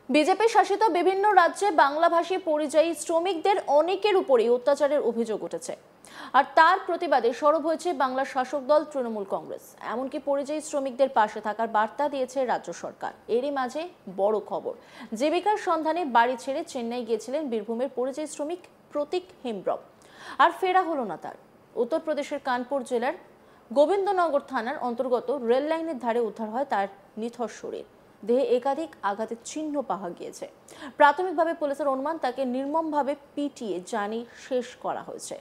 BJP শাসিত বিভিন্ন রাজ্যে বাংলাভাষী পরিযায়ী শ্রমিকদের অনেকের উপরেই অত্যাচারের অভিযোগ উঠেছে, আর তার প্রতিবাদে সরব হয়েছে বাংলার শাসক দল তৃণমূল কংগ্রেস। এমনকি পরিযায়ী শ্রমিকদের পাশে থাকার বার্তা দিয়েছে রাজ্য সরকার। এরই মাঝে বড় খবর, জীবিকার সন্ধানে বাড়ি ছেড়ে চেন্নাই গিয়েছিলেন বীরভূমের পরিযায়ী শ্রমিক প্রতীক হেমব্রম, আর ফেরা হলো না তার। উত্তরপ্রদেশের কানপুর জেলার গোবিন্দনগর থানার অন্তর্গত রেল লাইনের ধারে উদ্ধার হয় তার নিথর শরীর। দেহে একাধিক আঘাতের চিহ্ন পাওয়া গিয়েছে। প্রাথমিকভাবে পুলিশের অনুমান তাকে নির্মমভাবে পিটিয়ে জানি শেষ করা হয়েছে।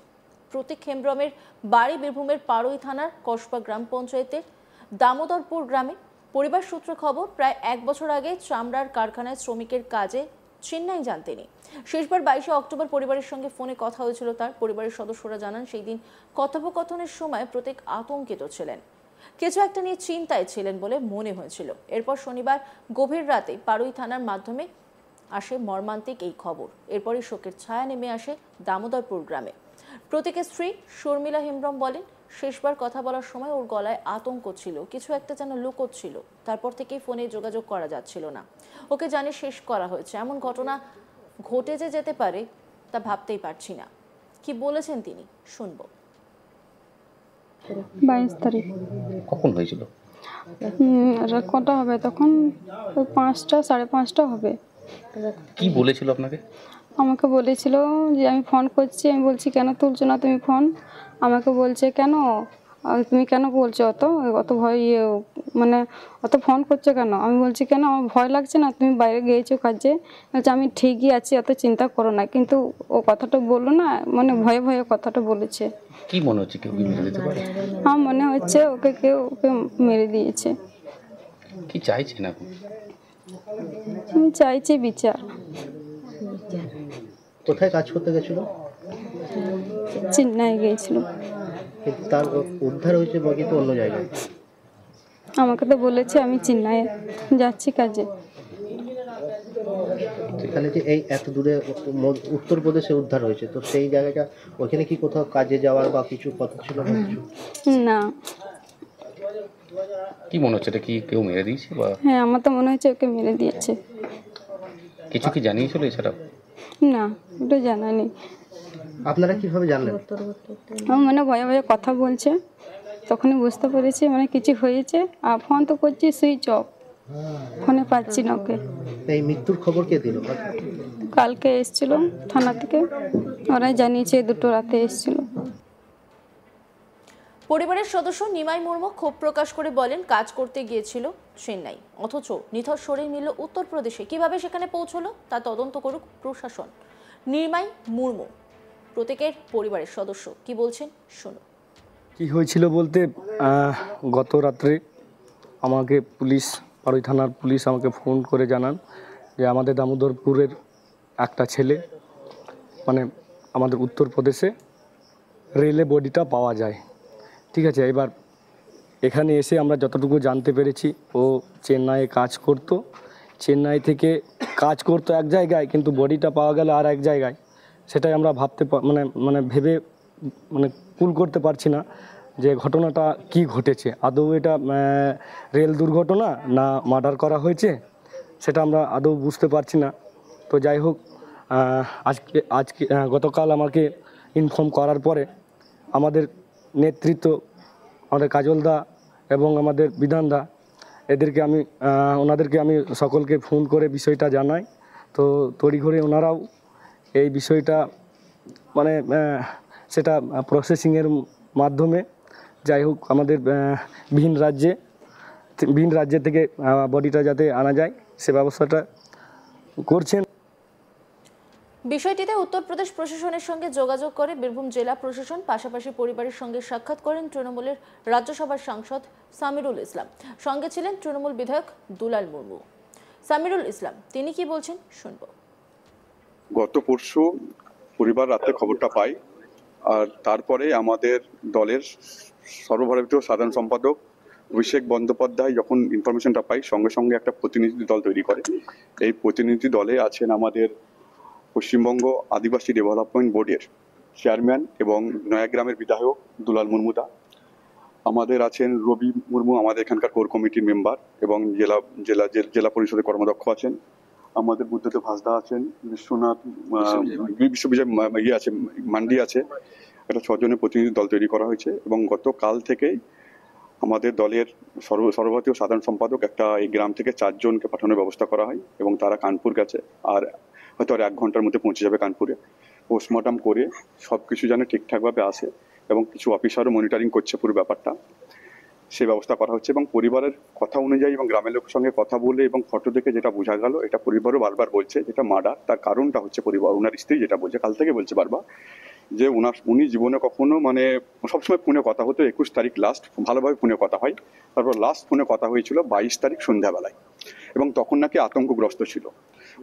প্রতীক হেমব্রমের বাড়ি বীরভূমের পাড়ুই থানার কসবা গ্রাম পঞ্চায়েতের দামোদরপুর গ্রামে। পরিবার সূত্রে খবর, প্রায় 1 বছর আগে চামড়ার কারখানায় শ্রমিকের কাজে চেন্নাই যান তিনি। শেষবার 22শে অক্টোবর পরিবারের সঙ্গে ফোনে কথা হয়েছিল তার। পরিবারের সদস্যরা জানান, সেই দিন কথোপকথনের সময় প্রতীক আতঙ্কিত ছিলেন, কিছু একটা নিয়ে চিন্তায় ছিলেন বলে মনে হয়েছিল। এরপর শনিবার গভীর রাতে পাড়ুই থানার মাধ্যমে আসে মর্মান্তিক এই খবর। এরপরই শোকের ছায়া নেমে আসে দামোদরপুর গ্রামে। প্রতীকের স্ত্রী শর্মিলা হেমব্রম বলেন, শেষবার কথা বলার সময় ওর গলায় আতঙ্ক ছিল, কিছু একটা যেন লুকোচ্ছিল। তারপর থেকেই ফোনে যোগাযোগ করা যাচ্ছিল না। ওকে জানে শেষ করা হয়েছে। এমন ঘটনা ঘটে যেতে পারে তা ভাবতেই পারছি না। কি বলেছেন তিনি, শুনবো। 22 তারিখ কখন হয়েছিল? কটা হবে তখন? 5টা 5:30 হবে। কি বলেছিল আপনাকে? আমাকে বলেছিল যে আমি ফোন করছি। আমি বলছি, কেন তুলছো না তুমি ফোন? আমাকে বলছে, কেন তুমি কেন বলছো অত ভয়, মানে অত ফোন করছো কেন? আমি বলছি, কেন আমার ভয় লাগছে না? তুমি বাইরে গিয়েছো কাজে। বলছে, আমি ঠিকই আছি, অত চিন্তা করো না। কিন্তু ও কথাটা বললো না, মানে ভয়ে ভয়ে কথাটা বলেছে। কি মনে হচ্ছে, কেউ কি মেরে দিতে পারে? আমার মনে হচ্ছে ওকে মেরে দিয়েছে। কি চাইছেন আপনি? আমি চাইছি বিচার। কোথায় কাজ করতে গেছিল? চেন্নাই গিয়েছিল। তার উদ্ধার হয়েছে বাকি তো অন্য জায়গায়। আমাকে তো বলেছে আমি চেন্নাই যাচ্ছি কাজে। সেখানে যে এই এত দূরে উত্তরপ্রদেশে উদ্ধার হয়েছে, তো সেই জায়গাটা ওখানে কি কোথাও কাজে যাওয়ার বা কিছু কথা ছিল না? না। কি মনে হচ্ছে, এটা কি কেউ মেরে দিয়েছে বা? হ্যাঁ, আমার তো মনে হচ্ছে ওকে মেরে দিয়েছে। কিছু কি জানিয়েছিল এছাড়া? না, ওটা জানা নেই। আপনারা কিভাবে জানলেন? আমার মনে ভয়ে ভয়ে কথা বলছে, তখনই বুঝতে পেরেছি মানে কিছু হয়েছে। আর ফোন তো করছি সুইচ অফ, ফোনে পাচ্ছি না ওকে। এই মৃত্যুর খবর কে দিল? কালকে এসেছিল থানা থেকে, ওরাই জানিয়েছে 2টো রাতে এসেছিল। পরিবারের সদস্য নিমাই মুর্মু ক্ষোভ প্রকাশ করে বলেন, কাজ করতে গিয়েছিল চেন্নাই, অথচ নিথর শরীর মিলল উত্তরপ্রদেশে। কিভাবে সেখানে পৌঁছলো তা তদন্ত করুক প্রশাসন। নিমাই মুর্মু প্রত্যেকের পরিবারের সদস্য কি বলছেন, শুনুন। কি হয়েছিল বলতে, গত রাত্রে আমাকে পাড়ুই থানার পুলিশ আমাকে ফোন করে জানান যে আমাদের দামোদরপুরের একটা ছেলে, মানে আমাদের উত্তরপ্রদেশে রেলে বডিটা পাওয়া যায়। ঠিক আছে, এবার এখানে এসে আমরা যতটুকু জানতে পেরেছি, ও চেন্নাইয়ে কাজ করতো। চেন্নাই থেকে কাজ করতো এক জায়গায়, কিন্তু বডিটা পাওয়া গেল আর এক জায়গায়। সেটাই আমরা ভেবে কুল করতে পারছি না যে ঘটনাটা কি ঘটেছে। আদৌ এটা রেল দুর্ঘটনা না মার্ডার করা হয়েছে, সেটা আমরা আদৌ বুঝতে পারছি না। তো যাই হোক, আজকে গতকাল আমাকে ইনফর্ম করার পরে আমাদের নেতৃত্ব, আমাদের কাজলদা এবং আমাদের বিধানদা, ওনাদেরকে আমি সকলকে ফোন করে বিষয়টা জানাই। তো তড়িঘড়ি ওনারাও এই বিষয়টা সেটা প্রসেসিংয়ের মাধ্যমে, যাই হোক, আমাদের ভিন রাজ্যে থেকে বডিটা যাতে আনা যায় সে ব্যবস্থাটা করছেন। বিষয়টিতে উত্তরপ্রদেশ প্রশাসনের সঙ্গে যোগাযোগ করে বীরভূম জেলা প্রশাসন। পাশাপাশি পরিবারের সঙ্গে সাক্ষাৎ করেন তৃণমূলের রাজ্যসভার সাংসদ সামিরুল ইসলাম। সঙ্গে ছিলেন তৃণমূল বিধায়ক দুলাল মুর্মু। সামিরুল ইসলাম তিনি কি বলছেন, শুনবো। গত পরশু পরিবার রাতে খবরটা পাই, আর তারপরে আমাদের দলের সর্বভারতীয় সাধারণ সম্পাদক অভিষেক বন্দ্যোপাধ্যায় যখন ইনফরমেশনটা পাই, সঙ্গে সঙ্গে একটা প্রতিনিধি দল তৈরি করে। এই প্রতিনিধি দলে আছেন আমাদের পশ্চিমবঙ্গ আদিবাসী ডেভেলপমেন্ট বোর্ডের চেয়ারম্যান এবং নয়াগ্রামের বিধায়ক দুলাল মুর্মুদা। আমাদের আছেন রবি মুর্মু, আমাদের এখানকার কোর কমিটির মেম্বার এবং জেলা পরিষদের কর্মদক্ষ আছেন। আমাদের বুদ্ধদেব হাসদা আছেন, বিশ্বনাথ বিশ্ববিজয় আছে, মান্ডি আছে, একটা 6 জনের প্রতিনিধি দল তৈরি করা হয়েছে। এবং গতকাল থেকেই আমাদের দলের সর্বভারতীয় সাধারণ সম্পাদক একটা এই গ্রাম থেকে 4 জনকে পাঠানোর ব্যবস্থা করা হয় এবং তারা কানপুর গেছে, আর হয়তো আর 1 ঘন্টার মধ্যে পৌঁছে যাবে কানপুরে। পোস্টমর্টম করে সবকিছু যেন ঠিকঠাকভাবে আসে এবং কিছু অফিসারও মনিটরিং করছে পুরো ব্যাপারটা, সেই ব্যবস্থা করা হচ্ছে। এবং পরিবারের কথা অনুযায়ী এবং গ্রামের লোকের সঙ্গে কথা বলে এবং ফটো দেখে যেটা বোঝা গেল, এটা পরিবারও বারবার বলছে যেটা মার্ডার। তার কারণটা হচ্ছে পরিবার, ওনার স্ত্রী যেটা বলছে, কাল থেকে বলছে বারবার যে উনি জীবনে কখনো মানে সবসময় ফোনে কথা হতো। 21 তারিখ লাস্ট ভালোভাবে ফোনে কথা হয়, তারপর লাস্ট ফোনে কথা হয়েছিল 22 তারিখ সন্ধ্যাবেলায়, এবং তখন নাকি আতঙ্কগ্রস্ত ছিল।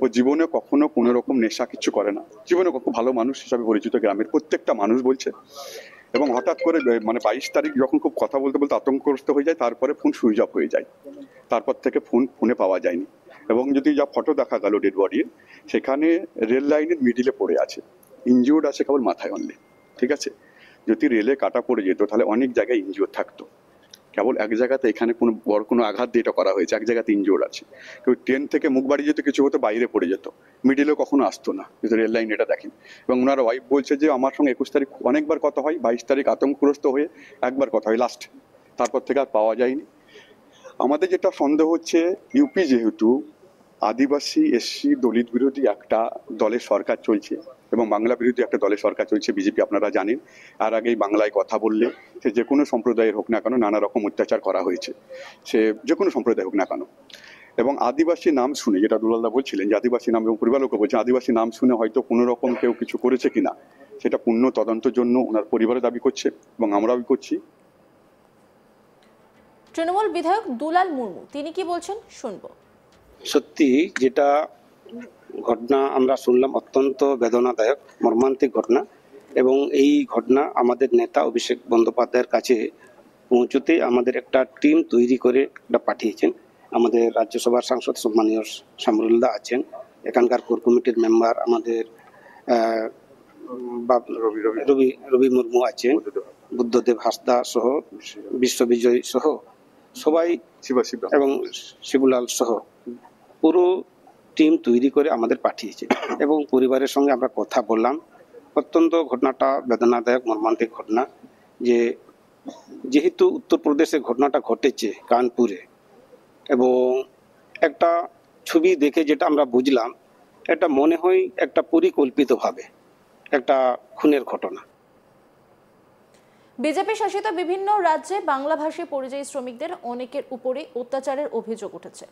ও জীবনে কখনো কোনো রকম নেশা কিছু করে না, জীবনে কখনো ভালো মানুষ হিসাবে পরিচিত গ্রামের প্রত্যেকটা মানুষ বলছে। এবং হঠাৎ করে মানে 22 তারিখ যখন খুব কথা বলতে বলতে আতঙ্কগ্রস্ত হয়ে যায়, তারপরে ফোন সুইচ অফ হয়ে যায়, তারপর থেকে ফোনে পাওয়া যায়নি। এবং যদি যা ফটো দেখা গেল ডেড বডির, সেখানে রেল লাইনের মিডিলে পড়ে আছে, ইনজিওর্ড আছে কেবল মাথায় অনলি, ঠিক আছে। যদি রেলে কাটা পড়ে যেত তাহলে অনেক জায়গায় ইনজিওর্ড থাকতো, কেবল এক জায়গাতে এখানে কোনো বড় কোনো আঘাত দিয়ে এটা করা হয়েছে, এক জায়গাতে ইনজিওর্ড আছে। কেউ ট্রেন থেকে মুখ বাড়িয়ে যেত, কিছু হতো বাইরে পড়ে যেত, মিডিলেও কখনো আসতো না, যদি রেল লাইন এটা দেখেন। এবং ওনার ওয়াইফ বলছে যে আমার সঙ্গে 21 তারিখ অনেকবার কথা হয়, 22 তারিখ আতঙ্কগ্রস্ত হয়ে একবার কথা হয় লাস্ট, তারপর থেকে আর পাওয়া যায়নি। আমাদের যেটা সন্দেহ হচ্ছে, ইউপি যেহেতু আদিবাসী এসসি দলিত বিরোধী একটা দলের সরকার চলছে এবং বাংলা বিরোধী একটা দলের সরকার চলছে বিজেপি, আপনারা জানেন। আর আগেই বাংলায় কথা বললে সে যে কোনো সম্প্রদায়ের হোক না কেন নানা রকম অত্যাচার করা হয়েছে, সে যে কোনো সম্প্রদায় হোক না কেন। এবং আদিবাসী নাম শুনে, যেটা দুলালদা বলছিলেন যে আদিবাসী নাম, এবং পরিবার লোকও বলছে আদিবাসী নাম শুনে হয়তো কোনো রকম কেউ কিছু করেছে কিনা, সেটা পূর্ণ তদন্তের জন্য ওনার পরিবারে দাবি করছে এবং আমরাও করছি। তৃণমূল বিধায়ক দুলাল মুর্মু তিনি কি বলছেন শুনবো। সত্যি যেটা ঘটনা আমরা শুনলাম অত্যন্ত বেদনাদায়ক, মর্মান্তিক ঘটনা। এবং এই ঘটনা আমাদের নেতা অভিষেক বন্দ্যোপাধ্যায়ের কাছে পৌঁছতে আমাদের একটা টিম তৈরি করে এটা পাঠিয়েছেন। আমাদের রাজ্যসভার সাংসদ সম্মানীয় শামরুলদা আছেন, এখানকার কোর কমিটির মেম্বার আমাদের রবি মুর্মু আছেন, বুদ্ধদেব হাসদা সহ, বিশ্ববিজয় সহ সবাই, এবং শিবুলাল সহ পুরো টিম তৈরি করে আমাদের পাঠিয়েছে। এবং পরিবারের সঙ্গে আমরা কথা বললাম। অত্যন্ত ঘটনাটা বেদনাদায়ক, মর্মান্তিক ঘটনা। যেহেতু উত্তরপ্রদেশে ঘটনাটা ঘটেছে কানপুরে, এবং একটা ছবি দেখে যেটা আমরা বুঝলাম, এটা মনে হয় একটা পরিকল্পিতভাবে একটা খুনের ঘটনা। বিজেপি শাসিত বিভিন্ন রাজ্যে বাংলাভাষী পরিযায়ী শ্রমিকদের অনেকের উপরে অত্যাচারের অভিযোগ উঠেছে,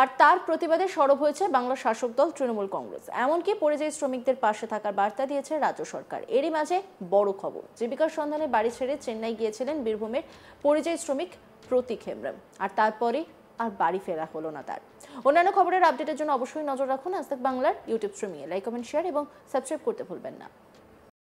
আর তার প্রতিবাদে সরব হয়েছে বাংলা শাসক দল তৃণমূল কংগ্রেস। এমনকি পরিযায়ী শ্রমিকদের পাশে থাকার বার্তা দিয়েছে রাজ্য সরকার। এরই মাঝে বড় খবর, জীবিকার সন্ধানে বাড়ি ছেড়ে চেন্নাই গিয়েছিলেন বীরভূমের পরিযায়ী শ্রমিক প্রতীক হেমব্রম, আর তারপরে আর বাড়ি ফেরা হলো না তার। অন্যান্য খবরের আপডেটের জন্য অবশ্যই নজর রাখুন আজ তাক বাংলার ইউটিউব স্ট্রিমিংয়ে। লাইক, কমেন্ট, শেয়ার এবং সাবস্ক্রাইব করতে ভুলবেন না।